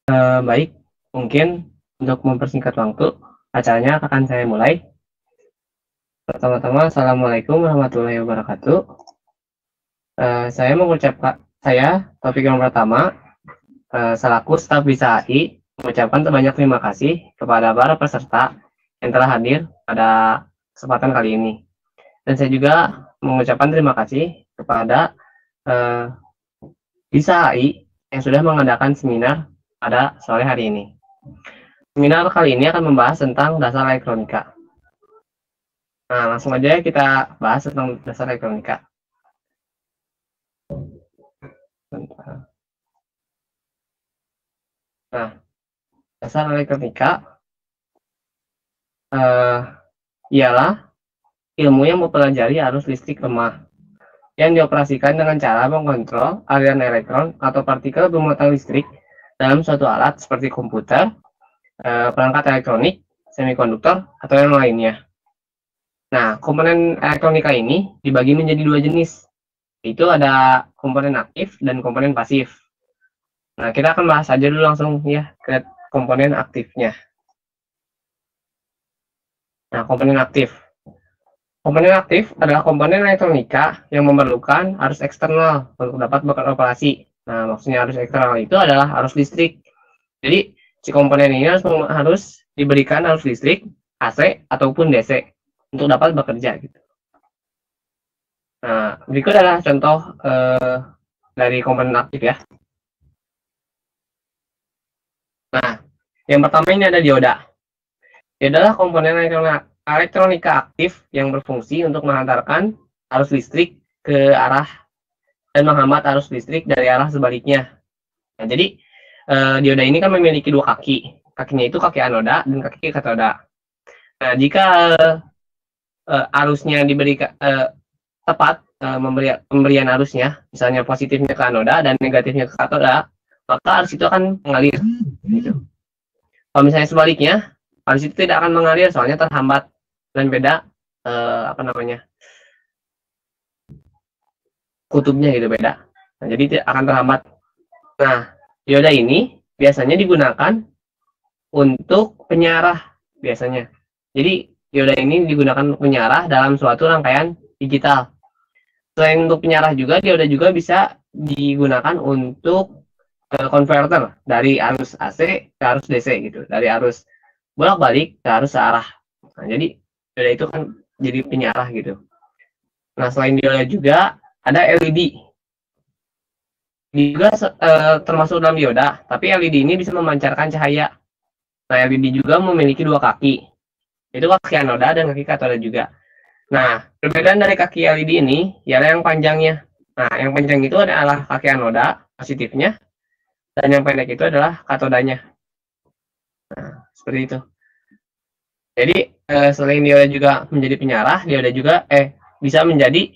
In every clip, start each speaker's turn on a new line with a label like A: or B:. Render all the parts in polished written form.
A: Baik, mungkin untuk mempersingkat waktu, acaranya akan saya mulai. Pertama-tama, Assalamualaikum warahmatullahi wabarakatuh. Saya topik yang pertama, selaku staf Bisa AI, mengucapkan banyak terima kasih kepada para peserta yang telah hadir pada kesempatan kali ini. Dan saya juga mengucapkan terima kasih kepada Bisa AI yang sudah mengadakan seminar pada sore hari ini. Seminar kali ini akan membahas tentang dasar elektronika. Nah, langsung aja kita bahas tentang dasar elektronika. Nah, dasar elektronika ialah ilmu yang mempelajari arus listrik lemah yang dioperasikan dengan cara mengontrol aliran elektron atau partikel bermuatan listrik dalam suatu alat seperti komputer, perangkat elektronik, semikonduktor, atau yang lainnya. Nah, komponen elektronika ini dibagi menjadi dua jenis. Itu ada komponen aktif dan komponen pasif. Nah, kita akan bahas aja dulu langsung ya ke komponen aktifnya. Nah, komponen aktif. Komponen aktif adalah komponen elektronika yang memerlukan arus eksternal untuk dapat beroperasi. Nah, maksudnya arus eksternal itu adalah arus listrik. Jadi, si komponen ini harus diberikan arus listrik AC ataupun DC untuk dapat bekerja gitu. Nah, berikut adalah contoh dari komponen aktif ya. Nah, yang pertama ini ada dioda. Dioda adalah komponen elektronika aktif yang berfungsi untuk menghantarkan arus listrik ke arah dan menghambat arus listrik dari arah sebaliknya. Nah, jadi dioda ini kan memiliki dua kaki. Kakinya itu kaki anoda dan kaki katoda. Nah, jika arusnya diberikan tepat, pemberian arusnya, misalnya positifnya ke anoda dan negatifnya ke katoda, maka arus itu akan mengalir. Gitu. Kalau misalnya sebaliknya, arus itu tidak akan mengalir soalnya terhambat dan beda kutubnya gitu beda. Nah, jadi tidak akan terhambat. Nah, dioda ini biasanya digunakan untuk penyarah biasanya. Jadi dioda ini digunakan untuk penyarah dalam suatu rangkaian digital. Selain untuk penyarah juga, dioda juga bisa digunakan untuk konverter dari arus AC ke arus DC gitu, dari arus bolak-balik ke arus searah. Nah, jadi dioda itu kan jadi penyarah gitu. Nah, selain dioda juga ada LED. Ini juga termasuk dalam dioda, tapi LED ini bisa memancarkan cahaya. Nah, LED juga memiliki dua kaki. Itu kaki anoda dan kaki katoda juga. Nah, perbedaan dari kaki LED ini ialah yang panjangnya. Nah, yang panjang itu adalah kaki anoda positifnya, dan yang pendek itu adalah katodanya. Nah, seperti itu. Jadi, selain dioda juga menjadi penyarah, dioda juga bisa menjadi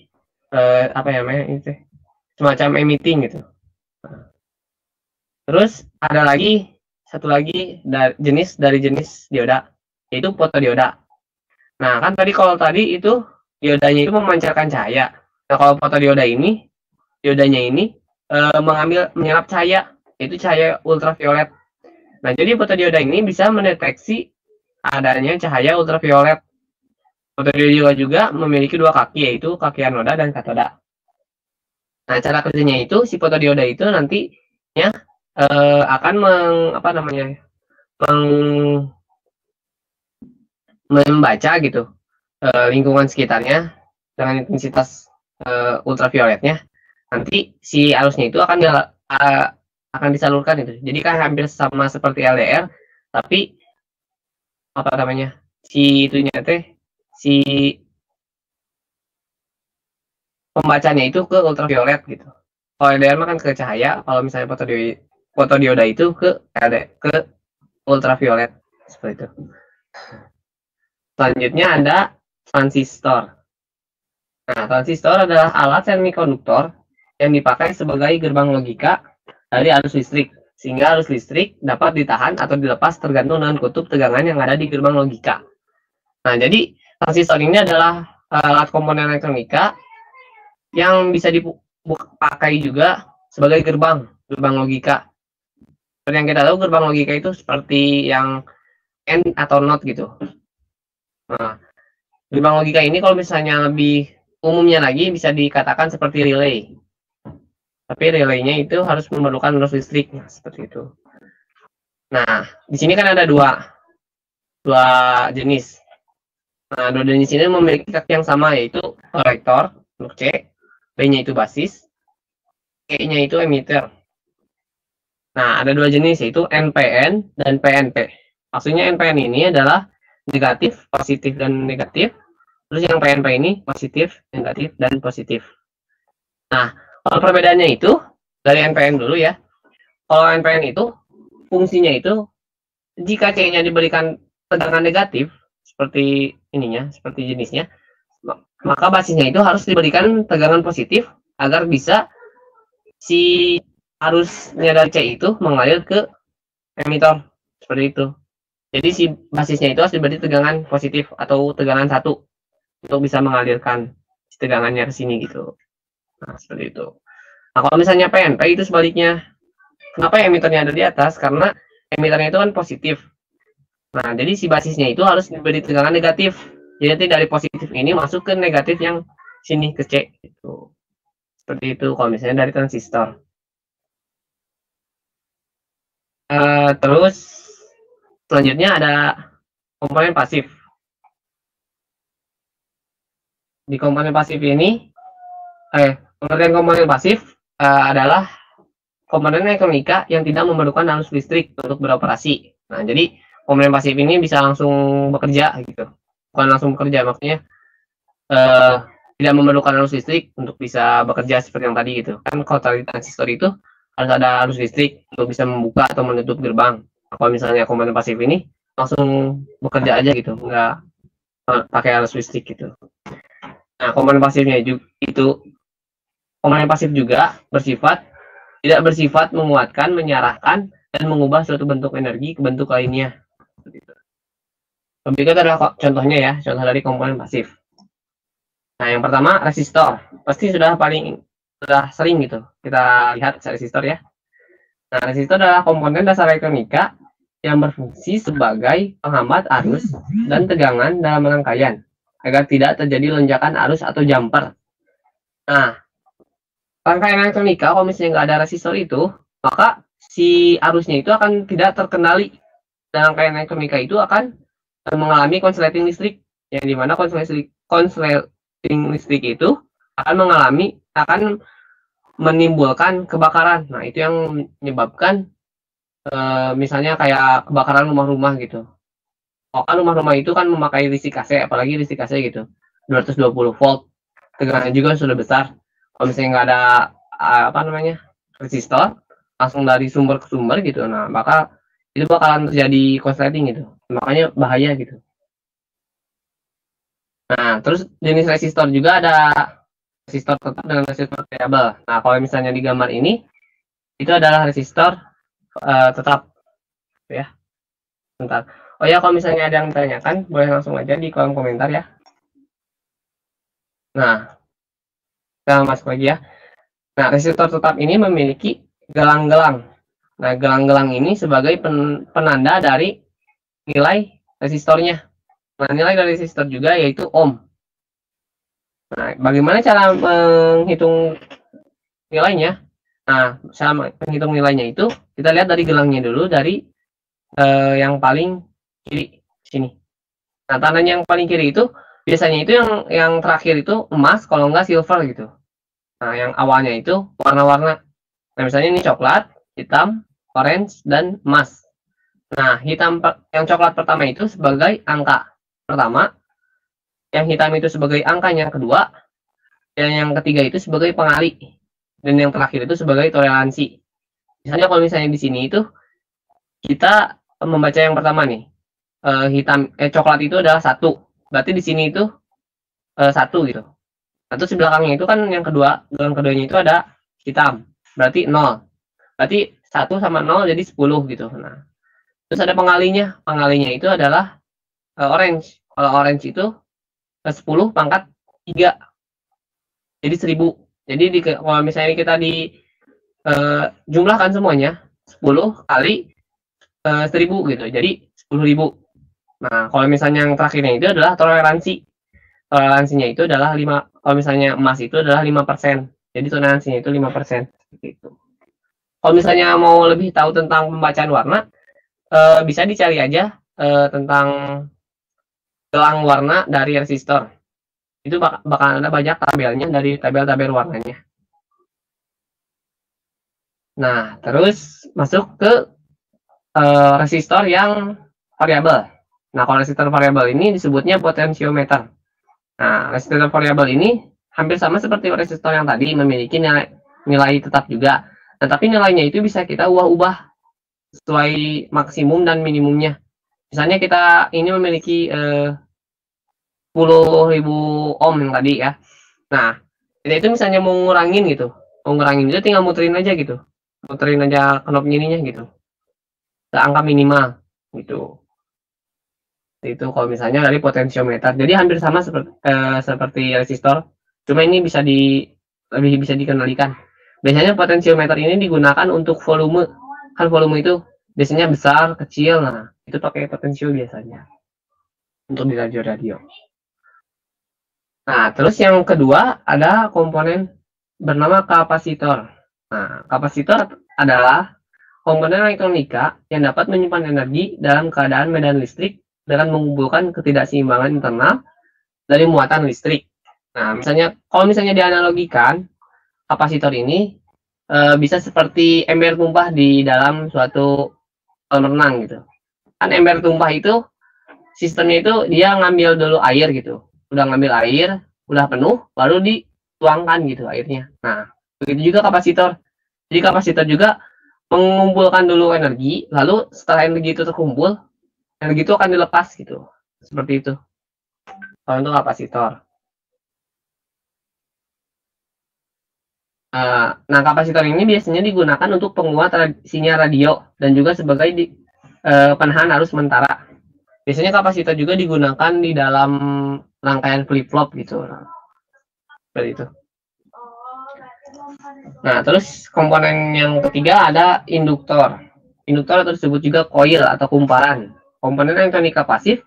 A: semacam emitting gitu. Terus ada satu lagi jenis dioda, yaitu fotodioda. Nah, kan kalau tadi itu diodanya itu memancarkan cahaya. Nah, kalau fotodioda ini, diodanya ini menyerap cahaya, yaitu cahaya ultraviolet. Nah, jadi fotodioda ini bisa mendeteksi adanya cahaya ultraviolet. Fotodioda juga memiliki dua kaki, yaitu kaki anoda dan katoda. Nah, cara kerjanya itu, si fotodioda itu nantinya akan membaca gitu lingkungan sekitarnya dengan intensitas ultravioletnya. Nanti si arusnya itu akan disalurkan itu. Jadi kan hampir sama seperti LDR, tapi si pembacanya itu ke ultraviolet gitu. Kalau LDR mah kan ke cahaya, kalau misalnya fotodioda itu ke ultraviolet seperti itu. Selanjutnya ada transistor. Nah, transistor adalah alat semikonduktor yang dipakai sebagai gerbang logika dari arus listrik, sehingga arus listrik dapat ditahan atau dilepas tergantung dengan kutub tegangan yang ada di gerbang logika. Nah, jadi transistor ini adalah alat komponen elektronika yang bisa dipakai juga sebagai gerbang logika. Seperti yang kita tahu gerbang logika itu seperti yang AND atau NOT gitu. Nah, gerbang logika ini kalau misalnya lebih umumnya lagi bisa dikatakan seperti relay. Tapi relaynya itu harus memerlukan arus listrik, nah, seperti itu. Nah, di sini kan ada dua jenis. Nah, dua jenis ini memiliki kaki yang sama, yaitu kolektor untuk C, B-nya itu basis, E-nya itu emitter. Nah, ada dua jenis, yaitu NPN dan PNP. Maksudnya NPN ini adalah negatif, positif, dan negatif. Terus yang PNP ini positif, negatif, dan positif. Nah, kalau perbedaannya itu, dari NPN dulu ya. Kalau NPN itu, fungsinya itu, jika C-nya diberikan tegangan negatif, seperti ininya, seperti jenisnya, maka basisnya itu harus diberikan tegangan positif, agar bisa si arusnya dari C itu mengalir ke emitor, seperti itu. Jadi si basisnya itu harus diberi tegangan positif atau tegangan 1 untuk bisa mengalirkan tegangannya ke sini gitu. Nah, seperti itu. Nah, kalau misalnya PNP itu sebaliknya. Kenapa emiternya ada di atas? Karena emiternya itu kan positif. Nah, jadi si basisnya itu harus diberi tegangan negatif. Jadi nanti dari positif ini masuk ke negatif yang sini ke C gitu. Seperti itu kalau misalnya dari transistor. Terus selanjutnya ada komponen pasif. Di komponen pasif ini, pengertian komponen pasif adalah komponen elektronika yang tidak memerlukan arus listrik untuk beroperasi. Nah, jadi komponen pasif ini bisa langsung bekerja gitu. Bukan langsung bekerja, maksudnya tidak memerlukan arus listrik untuk bisa bekerja seperti yang tadi gitu. Kan kalau tadi transistor itu harus ada arus listrik untuk bisa membuka atau menutup gerbang. Kalau misalnya komponen pasif ini langsung bekerja aja gitu, nggak pakai arus listrik gitu. Nah, komponen pasifnya komponen pasif juga tidak bersifat menguatkan, menyarahkan, dan mengubah suatu bentuk energi ke bentuk lainnya. Berikut adalah contohnya ya, contoh dari komponen pasif. Nah, yang pertama resistor. Pasti sudah sering gitu kita lihat resistor ya. Nah, resistor adalah komponen dasar elektronika yang berfungsi sebagai penghambat arus dan tegangan dalam rangkaian agar tidak terjadi lonjakan arus atau jumper. Nah, rangkaian elektronika kalau misalnya nggak ada resistor itu, maka si arusnya itu akan tidak terkendali, dan rangkaian elektronika itu akan mengalami konsleting listrik, yang dimana konsleting listrik itu akan menimbulkan kebakaran. Nah, itu yang menyebabkan misalnya kayak kebakaran rumah-rumah gitu. Oh, kan rumah-rumah itu kan memakai listrik AC, apalagi listrik AC gitu, 220 volt, tegangannya juga sudah besar. Kalau misalnya nggak ada resistor, langsung dari sumber ke sumber gitu, nah maka itu bakalan terjadi konsleting gitu, makanya bahaya gitu. Nah, terus jenis resistor juga ada resistor tetap dengan resistor variabel. Nah, kalau misalnya di gambar ini, itu adalah resistor tetap ya. Bentar. Oh ya, kalau misalnya ada yang ditanyakan, boleh langsung aja di kolom komentar ya. Nah, kita masuk lagi ya. Nah, resistor tetap ini memiliki gelang-gelang. Nah, gelang-gelang ini sebagai penanda dari nilai resistornya. Nah, nilai dari resistor juga yaitu ohm. Nah, bagaimana cara menghitung nilainya? Nah, cara menghitung nilainya itu kita lihat dari gelangnya dulu, dari yang paling kiri sini. Nah, tandanya yang paling kiri itu biasanya itu yang terakhir itu emas, kalau enggak silver gitu. Nah, yang awalnya itu warna-warna. Nah, misalnya ini coklat, hitam, orange, dan emas. Nah, yang coklat pertama itu sebagai angka pertama, yang hitam itu sebagai angkanya kedua, dan yang ketiga itu sebagai pengali, dan yang terakhir itu sebagai toleransi. Misalnya kalau misalnya di sini itu kita membaca yang pertama nih, coklat itu adalah 1, berarti di sini itu 1 gitu. Nah, terus di belakangnya itu kan yang keduanya itu ada hitam, berarti 0. Berarti 1 sama 0 jadi 10 gitu. Nah, terus ada pengalinya itu adalah orange. Kalau orange itu 10 pangkat 3, jadi 1000. Jadi kalau misalnya kita jumlahkan semuanya, 10 kali 1000 gitu. Jadi 10.000. Nah, kalau misalnya yang terakhirnya itu adalah toleransi. Toleransinya itu adalah 5, kalau misalnya emas itu adalah 5%. Jadi toleransinya itu 5%. Gitu. Kalau misalnya mau lebih tahu tentang pembacaan warna, bisa dicari aja tentang gelang warna dari resistor. Itu bakal ada banyak tabelnya dari tabel-tabel warnanya. Nah, terus masuk ke resistor yang variabel. Nah, kalau resistor variabel ini disebutnya potensiometer. Nah, resistor variabel ini hampir sama seperti resistor yang tadi, memiliki nilai tetap juga. Nah, tapi nilainya itu bisa kita ubah-ubah sesuai maksimum dan minimumnya. Misalnya kita ini memiliki 10.000 ohm yang tadi ya. Nah, kita itu misalnya mau ngurangin gitu. Mau ngurangin itu tinggal muterin aja gitu. Muterin aja knob ininya gitu. Ke angka minimal gitu. Itu kalau misalnya dari potensiometer. Jadi hampir sama seperti resistor. Cuma ini lebih bisa dikendalikan. Biasanya potensiometer ini digunakan untuk volume. Kan volume itu biasanya besar, kecil. Nah, itu pakai potensio biasanya. Untuk di radio-radio. Nah, terus yang kedua ada komponen bernama kapasitor. Nah, kapasitor adalah komponen elektronika yang dapat menyimpan energi dalam keadaan medan listrik dengan mengumpulkan ketidakseimbangan internal dari muatan listrik. Nah, kalau misalnya dianalogikan, kapasitor ini bisa seperti ember tumpah di dalam suatu kolam renang gitu. Kan ember tumpah itu sistemnya itu dia ngambil dulu air gitu. Udah ngambil air, udah penuh, baru dituangkan gitu airnya. Nah, begitu juga kapasitor. Jadi kapasitor juga mengumpulkan dulu energi, lalu setelah energi itu terkumpul, energi itu akan dilepas gitu. Seperti itu. Kalau untuk kapasitor. Nah, kapasitor ini biasanya digunakan untuk penguat sinyal radio dan juga sebagai penahan arus sementara. Biasanya kapasitor juga digunakan di dalam rangkaian flip-flop gitu. Nah, seperti itu. Nah, terus komponen yang ketiga ada induktor. Induktor atau disebut juga coil atau kumparan. Komponen elektronika pasif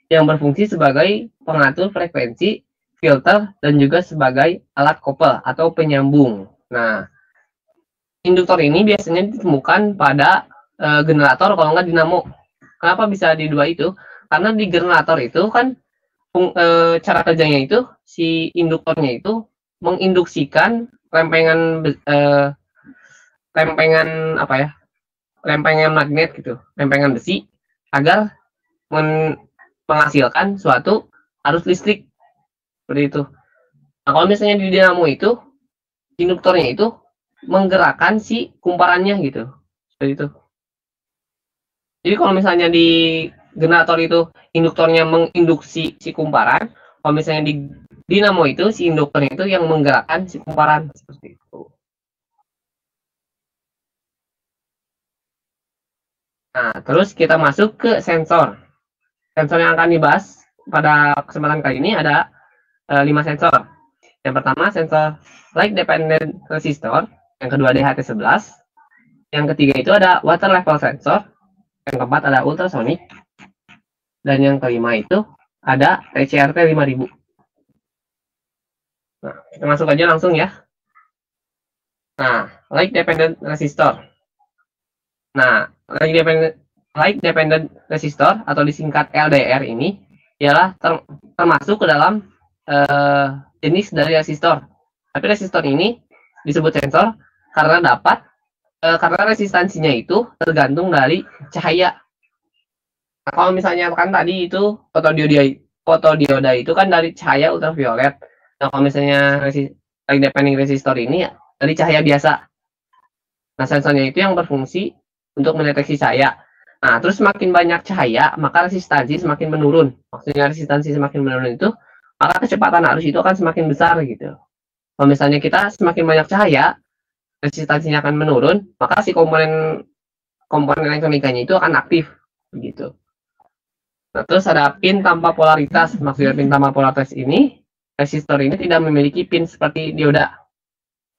A: yang berfungsi sebagai pengatur frekuensi, filter, dan juga sebagai alat kopel atau penyambung. Nah, induktor ini biasanya ditemukan pada generator kalau nggak dinamo. Kenapa bisa di dua itu? Karena di generator itu kan cara kerjanya itu si induktornya itu menginduksikan lempengan apa ya? Lempengan magnet gitu, lempengan besi agar menghasilkan suatu arus listrik seperti itu. Nah, kalau misalnya di dinamo itu induktornya itu menggerakkan si kumparannya gitu. Seperti itu. Jadi kalau misalnya di generator itu induktornya menginduksi si kumparan, kalau misalnya di dinamo itu si induktornya itu yang menggerakkan si kumparan seperti itu. Nah, terus kita masuk ke sensor. Sensor yang akan dibahas pada kesempatan kali ini ada 5 sensor. Yang pertama sensor light dependent resistor, yang kedua DHT11, yang ketiga itu ada water level sensor, yang keempat ada ultrasonic, dan yang kelima itu ada TCRT 5000. Nah, kita masuk aja langsung ya. Nah, light dependent resistor. Nah, light dependent resistor atau disingkat LDR ini ialah termasuk ke dalam jenis dari resistor. Tapi resistor ini disebut sensor karena karena resistansinya itu tergantung dari cahaya. Nah, kalau misalnya kan tadi itu fotodioda itu kan dari cahaya ultraviolet. Nah, kalau misalnya light dependent resistor ini ya dari cahaya biasa. Nah, sensornya itu yang berfungsi untuk mendeteksi cahaya. Nah, terus semakin banyak cahaya, maka resistansi semakin menurun. Maksudnya resistansi semakin menurun itu, maka kecepatan arus itu akan semakin besar gitu. Kalau misalnya kita semakin banyak cahaya, resistansinya akan menurun, maka si komponen elektronikanya itu akan aktif begitu. Nah, terus ada pin tanpa polaritas. Maksudnya pin tanpa polaritas ini, resistor ini tidak memiliki pin seperti dioda.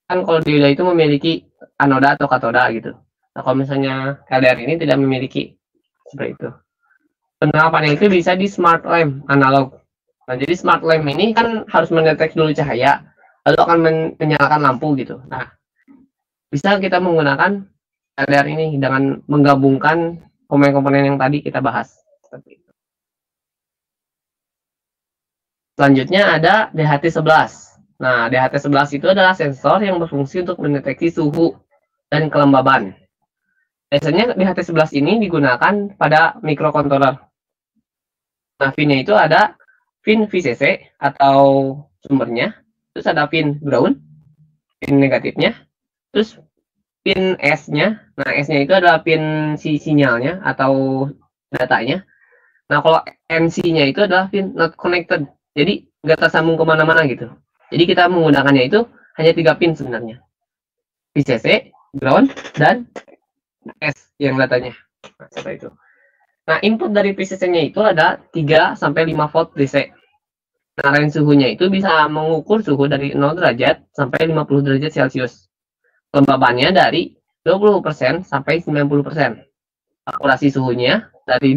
A: Kan kalau dioda itu memiliki anoda atau katoda gitu. Nah, kalau misalnya LDR ini tidak memiliki seperti itu. Penerapannya itu bisa di smart lamp analog. Nah, jadi smart lamp ini kan harus mendeteksi dulu cahaya, lalu akan menyalakan lampu gitu. Nah, bisa kita menggunakan LDR ini dengan menggabungkan komponen-komponen yang tadi kita bahas. Seperti itu. Selanjutnya ada DHT11. Nah, DHT11 itu adalah sensor yang berfungsi untuk mendeteksi suhu dan kelembaban. Biasanya DHT11 ini digunakan pada microcontroller. Nah, pin-nya itu ada pin VCC atau sumbernya, terus ada pin ground, pin negatifnya, terus pin S-nya. Nah, S-nya itu adalah pin sinyalnya atau datanya. Nah, kalau NC-nya itu adalah pin not connected. Jadi, nggak tersambung kemana-mana gitu. Jadi, kita menggunakannya itu hanya 3 pin sebenarnya. VCC, ground, dan S yang datanya. Nah, seperti itu. Nah, input dari VCC-nya itu ada 3-5 volt DC. Nah, range suhunya itu bisa mengukur suhu dari 0 derajat sampai 50 derajat Celcius. Kelembabannya dari 20% sampai 90%. Akurasi suhunya dari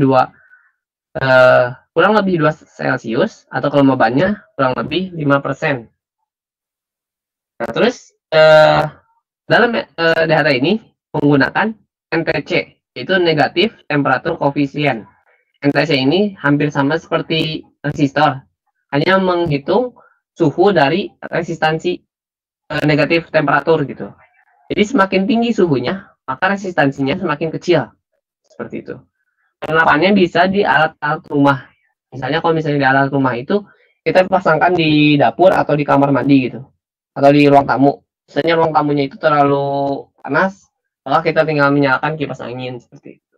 A: kurang lebih 2 Celcius atau kelembabannya kurang lebih 5%. Nah, terus dalam data ini menggunakan NTC, yaitu negatif temperatur koefisien. NTC ini hampir sama seperti resistor, hanya menghitung suhu dari resistansi negatif temperatur gitu. Jadi semakin tinggi suhunya, maka resistansinya semakin kecil. Seperti itu. Penerapannya bisa di alat-alat rumah. Misalnya kalau misalnya di alat rumah itu, kita pasangkan di dapur atau di kamar mandi gitu. Atau di ruang tamu. Misalnya ruang tamunya itu terlalu panas, maka kita tinggal menyalakan kipas angin. Seperti itu.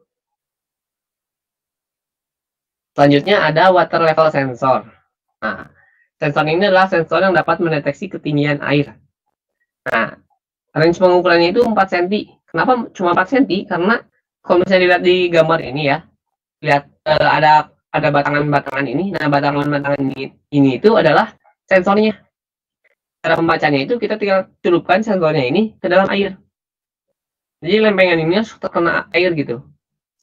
A: Selanjutnya ada water level sensor. Nah, sensor ini adalah sensor yang dapat mendeteksi ketinggian air. Nah, range pengukurannya itu 4 cm. Kenapa cuma 4 cm? Karena kalau misalnya dilihat di gambar ini ya, lihat ada batangan-batangan ini. Nah, batangan-batangan ini itu adalah sensornya. Cara pembacanya itu kita tinggal celupkan sensornya ini ke dalam air. Jadi lempengan ini harus terkena air gitu.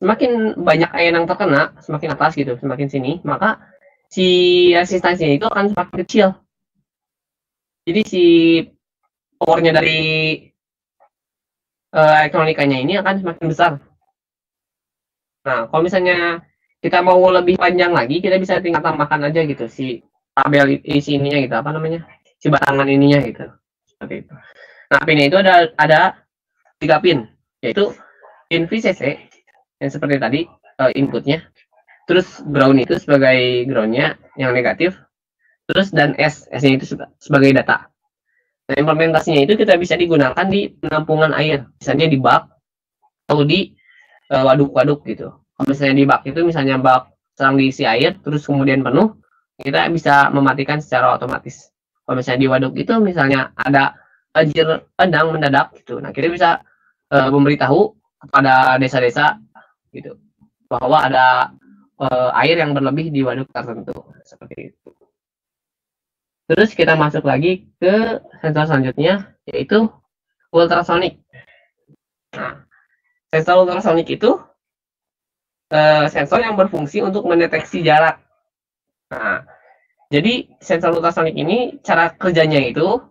A: Semakin banyak air yang terkena, semakin atas gitu, semakin sini, maka si resistansinya itu akan semakin kecil. Jadi si powernya dari elektronikanya ini akan semakin besar. Nah, kalau misalnya kita mau lebih panjang lagi, kita bisa tinggal tambahkan aja gitu si tabel isi ininya gitu, apa namanya, si batangan ininya gitu, seperti itu. Nah, pinnya itu ada 3 pin, yaitu pin VCC yang seperti tadi inputnya, terus ground itu sebagai groundnya yang negatif, terus dan S-nya itu sebagai data. Nah, implementasinya itu kita bisa digunakan di penampungan air, misalnya di bak atau di waduk-waduk gitu. Kalau misalnya di bak itu misalnya bak sedang diisi air, terus kemudian penuh, kita bisa mematikan secara otomatis. Kalau misalnya di waduk itu misalnya ada banjir bandang mendadak gitu, nah kita bisa memberitahu kepada desa-desa gitu bahwa ada air yang berlebih di waduk tertentu, seperti itu. Terus kita masuk lagi ke sensor selanjutnya, yaitu ultrasonic. Nah, sensor ultrasonic itu sensor yang berfungsi untuk mendeteksi jarak. Nah, jadi sensor ultrasonic ini cara kerjanya itu,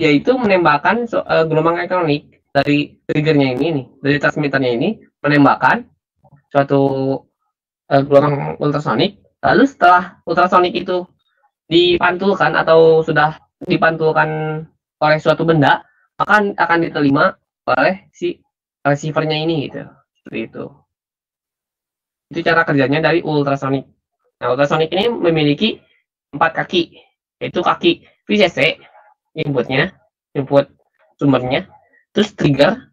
A: yaitu menembakkan gelombang elektronik dari triggernya ini nih, dari transmitternya ini, menembakkan suatu gelombang ultrasonic. Lalu setelah ultrasonic itu dipantulkan atau sudah dipantulkan oleh suatu benda, maka akan diterima oleh si receivernya ini gitu. Seperti itu. Itu cara kerjanya dari ultrasonic. Nah, ultrasonic ini memiliki 4 kaki, yaitu kaki VCC, inputnya, input sumbernya, terus trigger,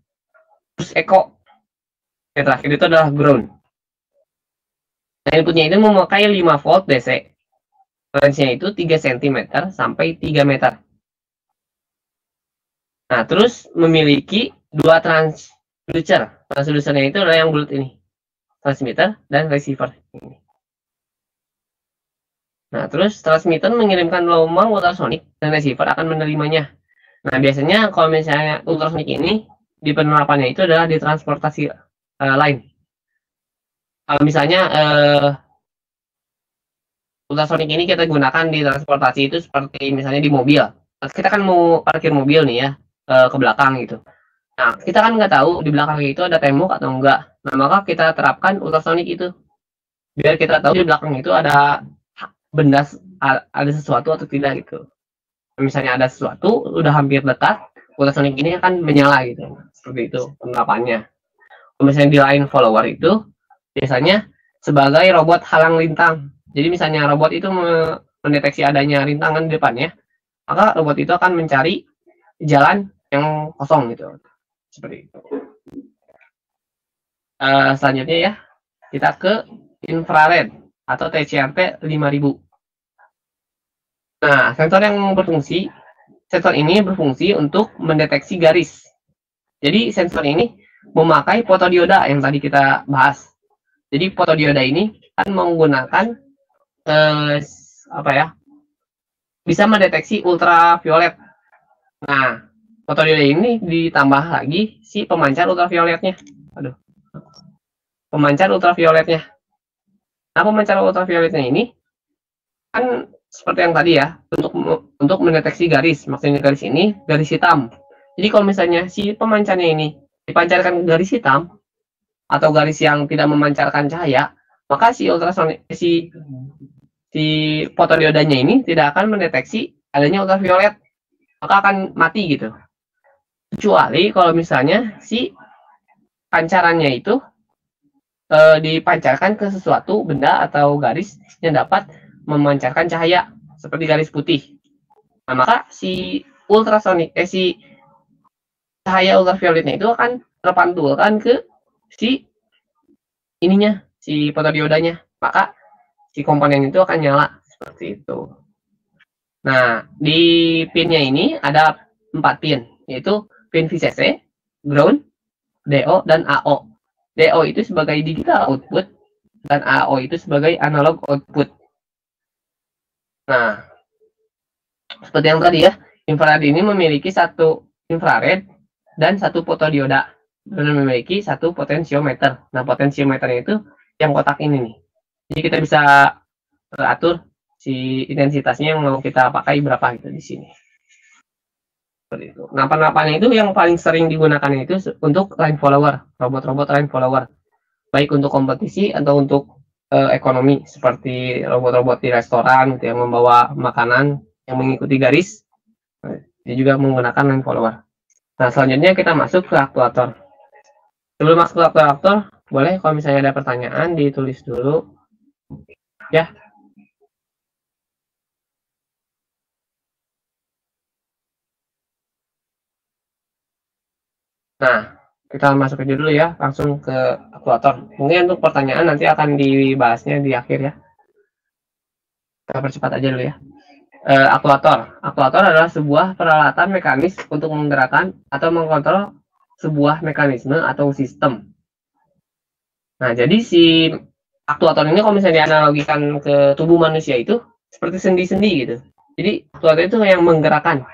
A: terus echo. Yang terakhir itu adalah ground. Nah, inputnya itu memakai 5 volt DC. Range-nya itu 3 cm sampai 3 meter. Nah, terus memiliki 2 transducer. Transducernya itu adalah yang bulat ini. Transmitter dan receiver. Nah, terus transmitter mengirimkan gelombang ultrasonic dan receiver akan menerimanya. Nah, biasanya kalau misalnya ultrasonic ini di penerapannya itu adalah di transportasi lain. Misalnya ultrasonic ini kita gunakan di transportasi itu seperti misalnya di mobil. Kita kan mau parkir mobil nih ya ke belakang gitu. Nah, kita kan nggak tahu di belakang itu ada tembok atau enggak. Nah, maka kita terapkan ultrasonic itu. Biar kita tahu di belakang itu ada benda, ada sesuatu atau tidak gitu. Misalnya ada sesuatu, udah hampir dekat, ultrasonic ini akan menyala gitu. Seperti itu penerapannya. Misalnya di line follower itu, biasanya sebagai robot halang lintang. Jadi misalnya robot itu mendeteksi adanya rintangan di depannya, maka robot itu akan mencari jalan yang kosong gitu. Seperti itu. Selanjutnya ya, kita ke infrared atau TCRT 5000. Nah, sensor ini berfungsi untuk mendeteksi garis. Jadi sensor ini memakai fotodioda yang tadi kita bahas. Jadi fotodioda ini kan menggunakan apa ya? Bisa mendeteksi ultraviolet. Nah, fotodioda ini ditambah lagi si pemancar ultravioletnya. Aduh. Pemancar ultravioletnya. Nah, pemancar ultravioletnya ini kan seperti yang tadi ya, untuk mendeteksi garis. Maksudnya garis ini garis hitam. Jadi kalau misalnya si pemancarnya ini dipancarkan garis hitam atau garis yang tidak memancarkan cahaya, maka si ultrasonic si fotodiodanya ini tidak akan mendeteksi adanya ultraviolet, maka akan mati gitu. Kecuali kalau misalnya si pancarannya itu dipancarkan ke sesuatu benda atau garis yang dapat memancarkan cahaya seperti garis putih. Nah, maka si cahaya ultravioletnya itu akan terpantulkan ke si ininya, si fotodiodanya. Maka si komponen itu akan nyala seperti itu. Nah, di pinnya ini ada 4 pin, yaitu pin VCC, ground, DO, dan AO. DO itu sebagai digital output, dan AO itu sebagai analog output. Nah, seperti yang tadi ya, infrared ini memiliki satu infrared dan satu fotodioda, dan memiliki satu potensiometer. Nah, potensiometernya itu yang kotak ini nih. Jadi kita bisa atur si intensitasnya yang mau kita pakai berapa gitu di sini. Seperti itu. Nah, penerapannya itu yang paling sering digunakan itu untuk line follower, robot-robot line follower. Baik untuk kompetisi atau untuk ekonomi, seperti robot-robot di restoran gitu, yang membawa makanan yang mengikuti garis. Dia juga menggunakan line follower. Nah, selanjutnya kita masuk ke aktuator. Sebelum masuk ke aktuator, boleh kalau misalnya ada pertanyaan ditulis dulu ya. Nah, kita masuk aja dulu ya, langsung ke aktuator. Mungkin untuk pertanyaan nanti akan dibahasnya di akhir ya. Kita percepat aja dulu ya. Aktuator. Aktuator adalah sebuah peralatan mekanis untuk menggerakkan atau mengkontrol sebuah mekanisme atau sistem. Nah, jadi si aktuator ini kalau misalnya dianalogikan ke tubuh manusia itu seperti sendi-sendi gitu. Jadi aktuator itu yang menggerakkan.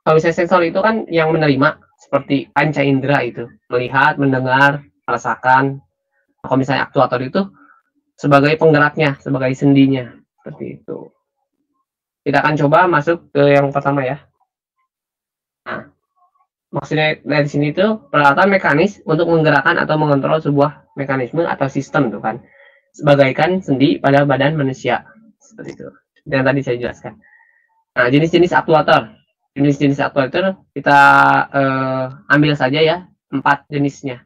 A: Kalau misalnya sensor itu kan yang menerima, seperti panca indera itu, melihat, mendengar, merasakan. Kalau misalnya aktuator itu sebagai penggeraknya, sebagai sendinya, seperti itu. Kita akan coba masuk ke yang pertama ya. Nah, maksudnya dari sini itu peralatan mekanis untuk menggerakkan atau mengontrol sebuah mekanisme atau sistem tuh kan, sebagaikan sendi pada badan manusia, seperti itu. Yang tadi saya jelaskan. Nah, jenis-jenis aktuator. Jenis-jenis aktuator kita ambil saja ya, 4 jenisnya.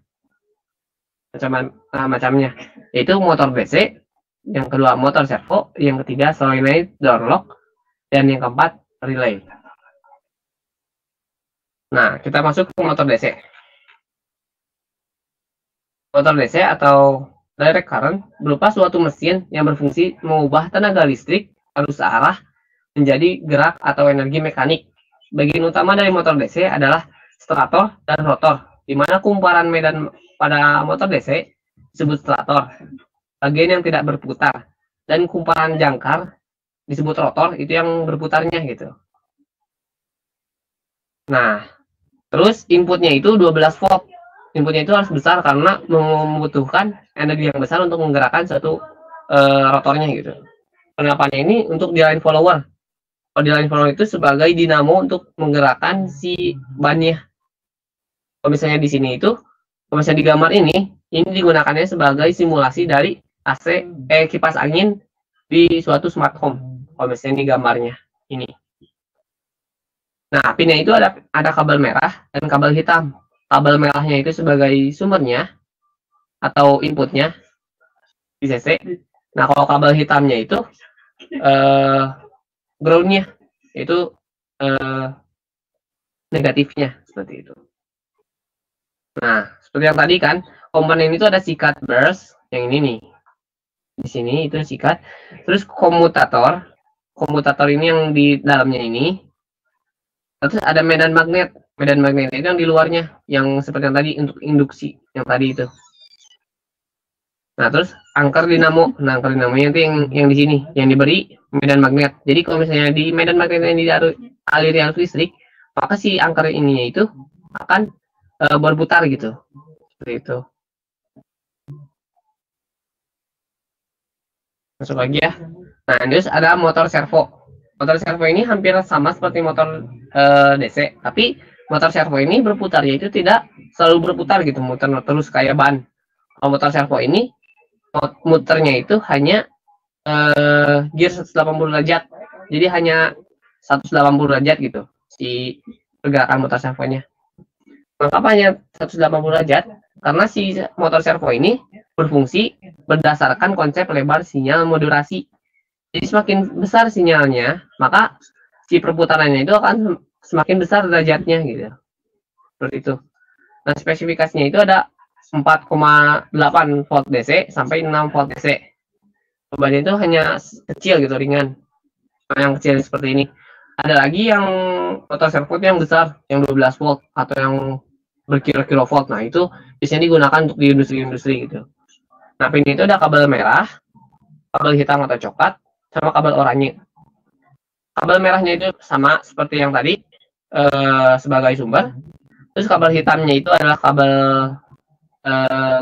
A: Macamnya, yaitu motor DC, yang kedua motor servo, yang ketiga solenoid door lock, dan yang keempat relay. Nah, kita masuk ke motor DC. Motor DC atau direct current berupa suatu mesin yang berfungsi mengubah tenaga listrik arus arah menjadi gerak atau energi mekanik. Bagian utama dari motor DC adalah stator dan rotor, di mana kumparan medan pada motor DC disebut stator, bagian yang tidak berputar, dan kumparan jangkar disebut rotor, itu yang berputarnya gitu. Nah, Terus inputnya itu 12 volt. Inputnya itu harus besar karena membutuhkan energi yang besar untuk menggerakkan satu rotornya gitu. Kenapanya ini untuk di line follower. Kalau di line follower itu sebagai dinamo untuk menggerakkan si bannya. Kalau misalnya di sini itu, kalau misalnya di gambar ini digunakannya sebagai simulasi dari AC, kipas angin di suatu smart home. Kalau misalnya di gambarnya ini. Nah, pinnya itu ada kabel merah dan kabel hitam. Kabel merahnya itu sebagai sumbernya atau inputnya di CC. Nah, kalau kabel hitamnya itu groundnya itu negatifnya seperti itu. Nah, seperti yang tadi kan, komponen itu ada sikat burst yang ini nih. Di sini itu sikat. Terus komutator. Komutator ini yang di dalamnya ini. Terus ada medan magnet. Medan magnet itu yang di luarnya, yang seperti yang tadi untuk induksi yang tadi itu. Nah, terus angker dinamo. Nah, angker dinamonya itu yang di sini, yang diberi medan magnet. Jadi kalau misalnya di medan magnet yang dialiri arus listrik, maka si angker ininya itu akan berputar gitu. Seperti itu. Masuk lagi ya. Nah, terus ada motor servo. Motor servo ini hampir sama seperti motor DC, tapi motor servo ini berputarnya itu tidak selalu berputar gitu, muter terus kayak ban. Kalau motor servo ini muternya itu hanya gear 180 derajat. Jadi hanya 180 derajat gitu si pergerakan motor servonya. Mengapa hanya 180 derajat? Karena si motor servo ini berfungsi berdasarkan konsep lebar sinyal modulasi. Jadi semakin besar sinyalnya, maka si perputarannya itu akan semakin besar derajatnya gitu. Seperti itu. Nah, spesifikasinya itu ada 4,8 volt DC sampai 6 volt DC. Bebannya itu hanya kecil gitu, ringan. Nah, yang kecil seperti ini. Ada lagi yang motor servo yang besar, yang 12 volt atau yang berkilovolt. Nah, itu biasanya digunakan untuk di industri-industri gitu. Nah, pin itu ada kabel merah, kabel hitam atau coklat, sama kabel oranye. Kabel merahnya itu sama seperti yang tadi sebagai sumber. Terus kabel hitamnya itu adalah kabel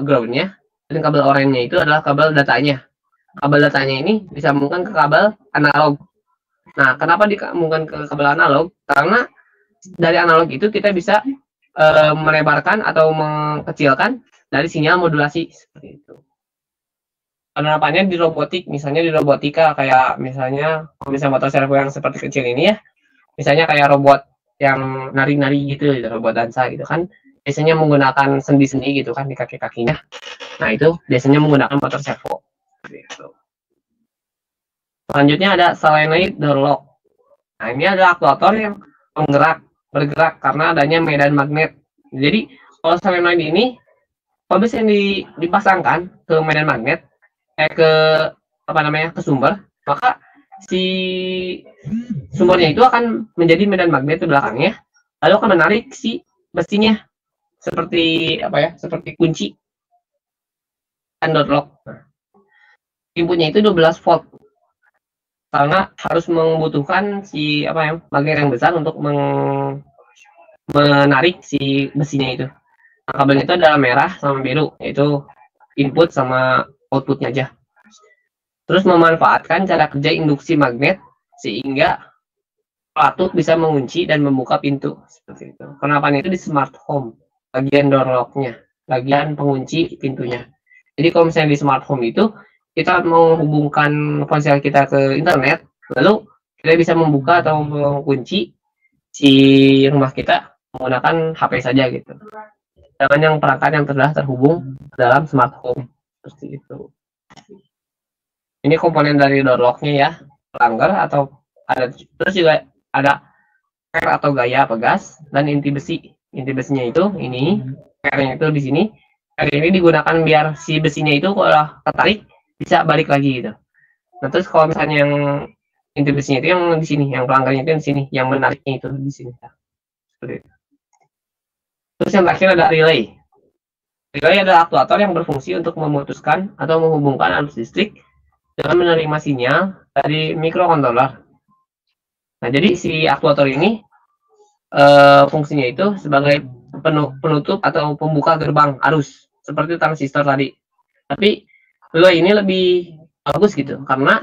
A: groundnya, dan kabel oranye itu adalah kabel datanya. Kabel datanya ini disambungkan ke kabel analog. Nah, kenapa disambungkan ke kabel analog? Karena dari analog itu kita bisa melebarkan atau mengecilkan dari sinyal modulasi seperti itu. Penerapannya di robotik, misalnya di robotika kayak misalnya motor servo yang seperti kecil ini ya, misalnya kayak robot yang nari-nari gitu, robot dansa gitu kan, biasanya menggunakan sendi-sendi gitu kan di kaki-kakinya. Nah, itu biasanya menggunakan motor servo. Gitu. Selanjutnya ada solenoid door lock. Nah, ini ada aktuator yang bergerak karena adanya medan magnet. Jadi kalau solenoid ini kalau bisa dipasangkan ke medan magnet, ke sumber, maka si sumbernya itu akan menjadi medan magnet di belakangnya, lalu akan menarik si besinya seperti seperti kunci door lock. Inputnya itu 12 volt. Karena harus membutuhkan si magnet yang besar untuk menarik si besinya itu. Nah, kabelnya itu adalah merah sama biru, yaitu input sama outputnya aja. Terus memanfaatkan cara kerja induksi magnet sehingga pelatut bisa mengunci dan membuka pintu seperti itu. Kenapa itu di smart home, bagian door lock-nya, bagian pengunci pintunya. Jadi kalau misalnya di smart home itu kita menghubungkan ponsel kita ke internet, lalu kita bisa membuka atau mengunci si rumah kita menggunakan HP saja gitu. Dengan yang perangkat yang telah terhubung dalam smart home seperti itu. Ini komponen dari door lock-nya ya, pelanggar atau ada, terus juga ada per atau gaya pegas dan inti besi. Inti besinya itu ini, pernya itu di sini. Per ini digunakan biar si besinya itu kalau tertarik bisa balik lagi gitu. Nah, terus kalau misalnya yang inti besinya itu yang di sini, yang pelanggarnya itu di sini, yang menariknya itu di sini. Seperti itu. Terus yang terakhir ada relay. Relay adalah aktuator yang berfungsi untuk memutuskan atau menghubungkan arus listrik dengan menerima sinyal dari microcontroller. Nah, jadi si aktuator ini fungsinya itu sebagai penutup atau pembuka gerbang arus seperti transistor tadi. Tapi relay ini lebih bagus gitu karena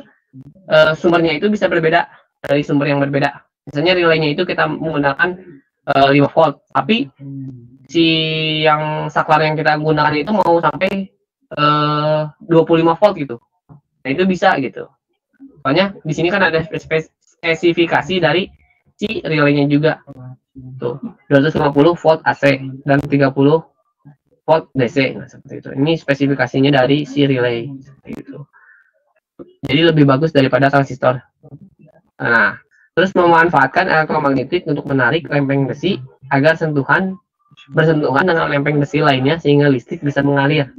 A: sumbernya itu bisa berbeda dari sumber yang berbeda. Misalnya relaynya itu kita menggunakan 5 volt, tapi si yang saklar yang kita gunakan itu mau sampai 25 volt gitu. Nah, itu bisa gitu. Soalnya di sini kan ada spesifikasi dari si relaynya juga. Tuh, 250 volt AC dan 30 volt DC. Nah, seperti itu. Ini spesifikasinya dari si relay seperti itu. Jadi lebih bagus daripada transistor. Nah, terus memanfaatkan elektromagnetik untuk menarik lempeng besi agar bersentuhan dengan lempeng besi lainnya sehingga listrik bisa mengalir.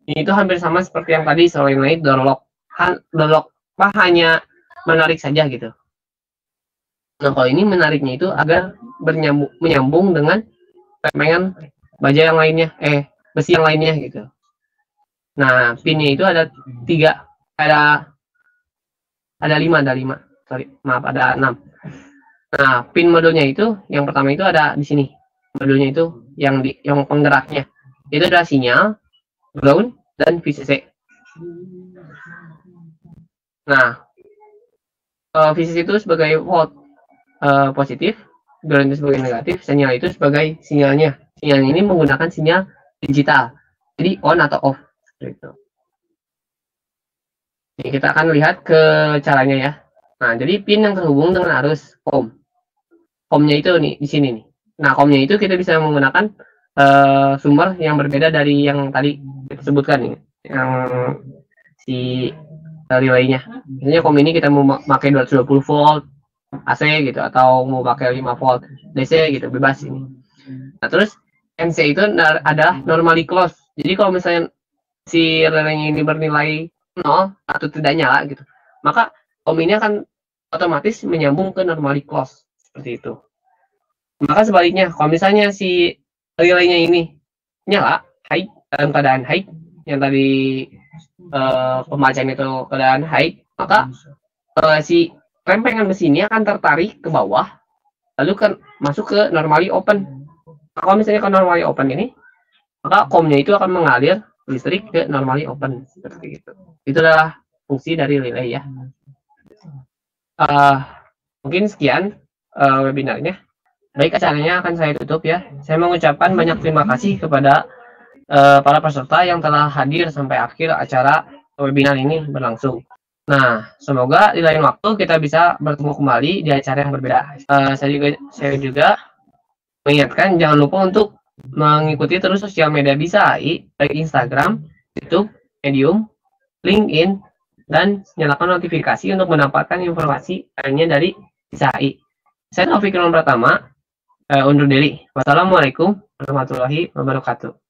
A: Ini itu hampir sama seperti yang tadi solenoid door lock. Hanya menarik saja gitu. Nah, kalau ini menariknya itu agar menyambung dengan lempengan baja yang lainnya, besi yang lainnya gitu. Nah, pinnya itu ada 3, ada 5, sorry, maaf, ada 6. Nah, pin modulnya itu yang pertama itu ada di sini. Modulnya itu yang penggeraknya. Itu adalah sinyal, ground, dan VCC. Nah, VCC itu sebagai volt positif, ground itu sebagai negatif, sinyal itu sebagai sinyalnya. Sinyal ini menggunakan sinyal digital, jadi on atau off. Gitu. Ini kita akan lihat ke caranya ya. Nah, jadi pin yang terhubung dengan arus COM. COM-nya itu nih di sini nih. Nah, COM-nya itu kita bisa menggunakan sumber yang berbeda dari yang tadi kita sebutkan nih, yang si relaynya. Misalnya COM ini kita mau pakai 220 volt AC gitu, atau mau pakai 5 volt DC gitu, bebas ini. Nah, terus NC itu adalah normally close. Jadi kalau misalnya si relaynya ini bernilai 0 atau tidak nyala gitu, maka COM ini akan otomatis menyambung ke normally close seperti itu. Maka sebaliknya, kalau misalnya si relaynya ini nyala high, dalam keadaan high, yang tadi pembacaan itu keadaan high, maka si lempengan besi ini akan tertarik ke bawah, lalu kan masuk ke normally open. Kalau misalnya ke normally open ini, maka COM-nya itu akan mengalir listrik ke normally open seperti itu. Itulah fungsi dari relay ya. Mungkin sekian webinarnya. Baik, acaranya akan saya tutup ya. Saya mengucapkan banyak terima kasih kepada para peserta yang telah hadir sampai akhir acara webinar ini berlangsung. Nah, semoga di lain waktu kita bisa bertemu kembali di acara yang berbeda. Saya juga mengingatkan jangan lupa untuk mengikuti terus sosial media Bisa AI, baik Instagram, YouTube, Medium, LinkedIn, dan nyalakan notifikasi untuk mendapatkan informasi lainnya dari Bisa AI. Saya Taufik Pratama, undur diri. Wassalamualaikum warahmatullahi wabarakatuh.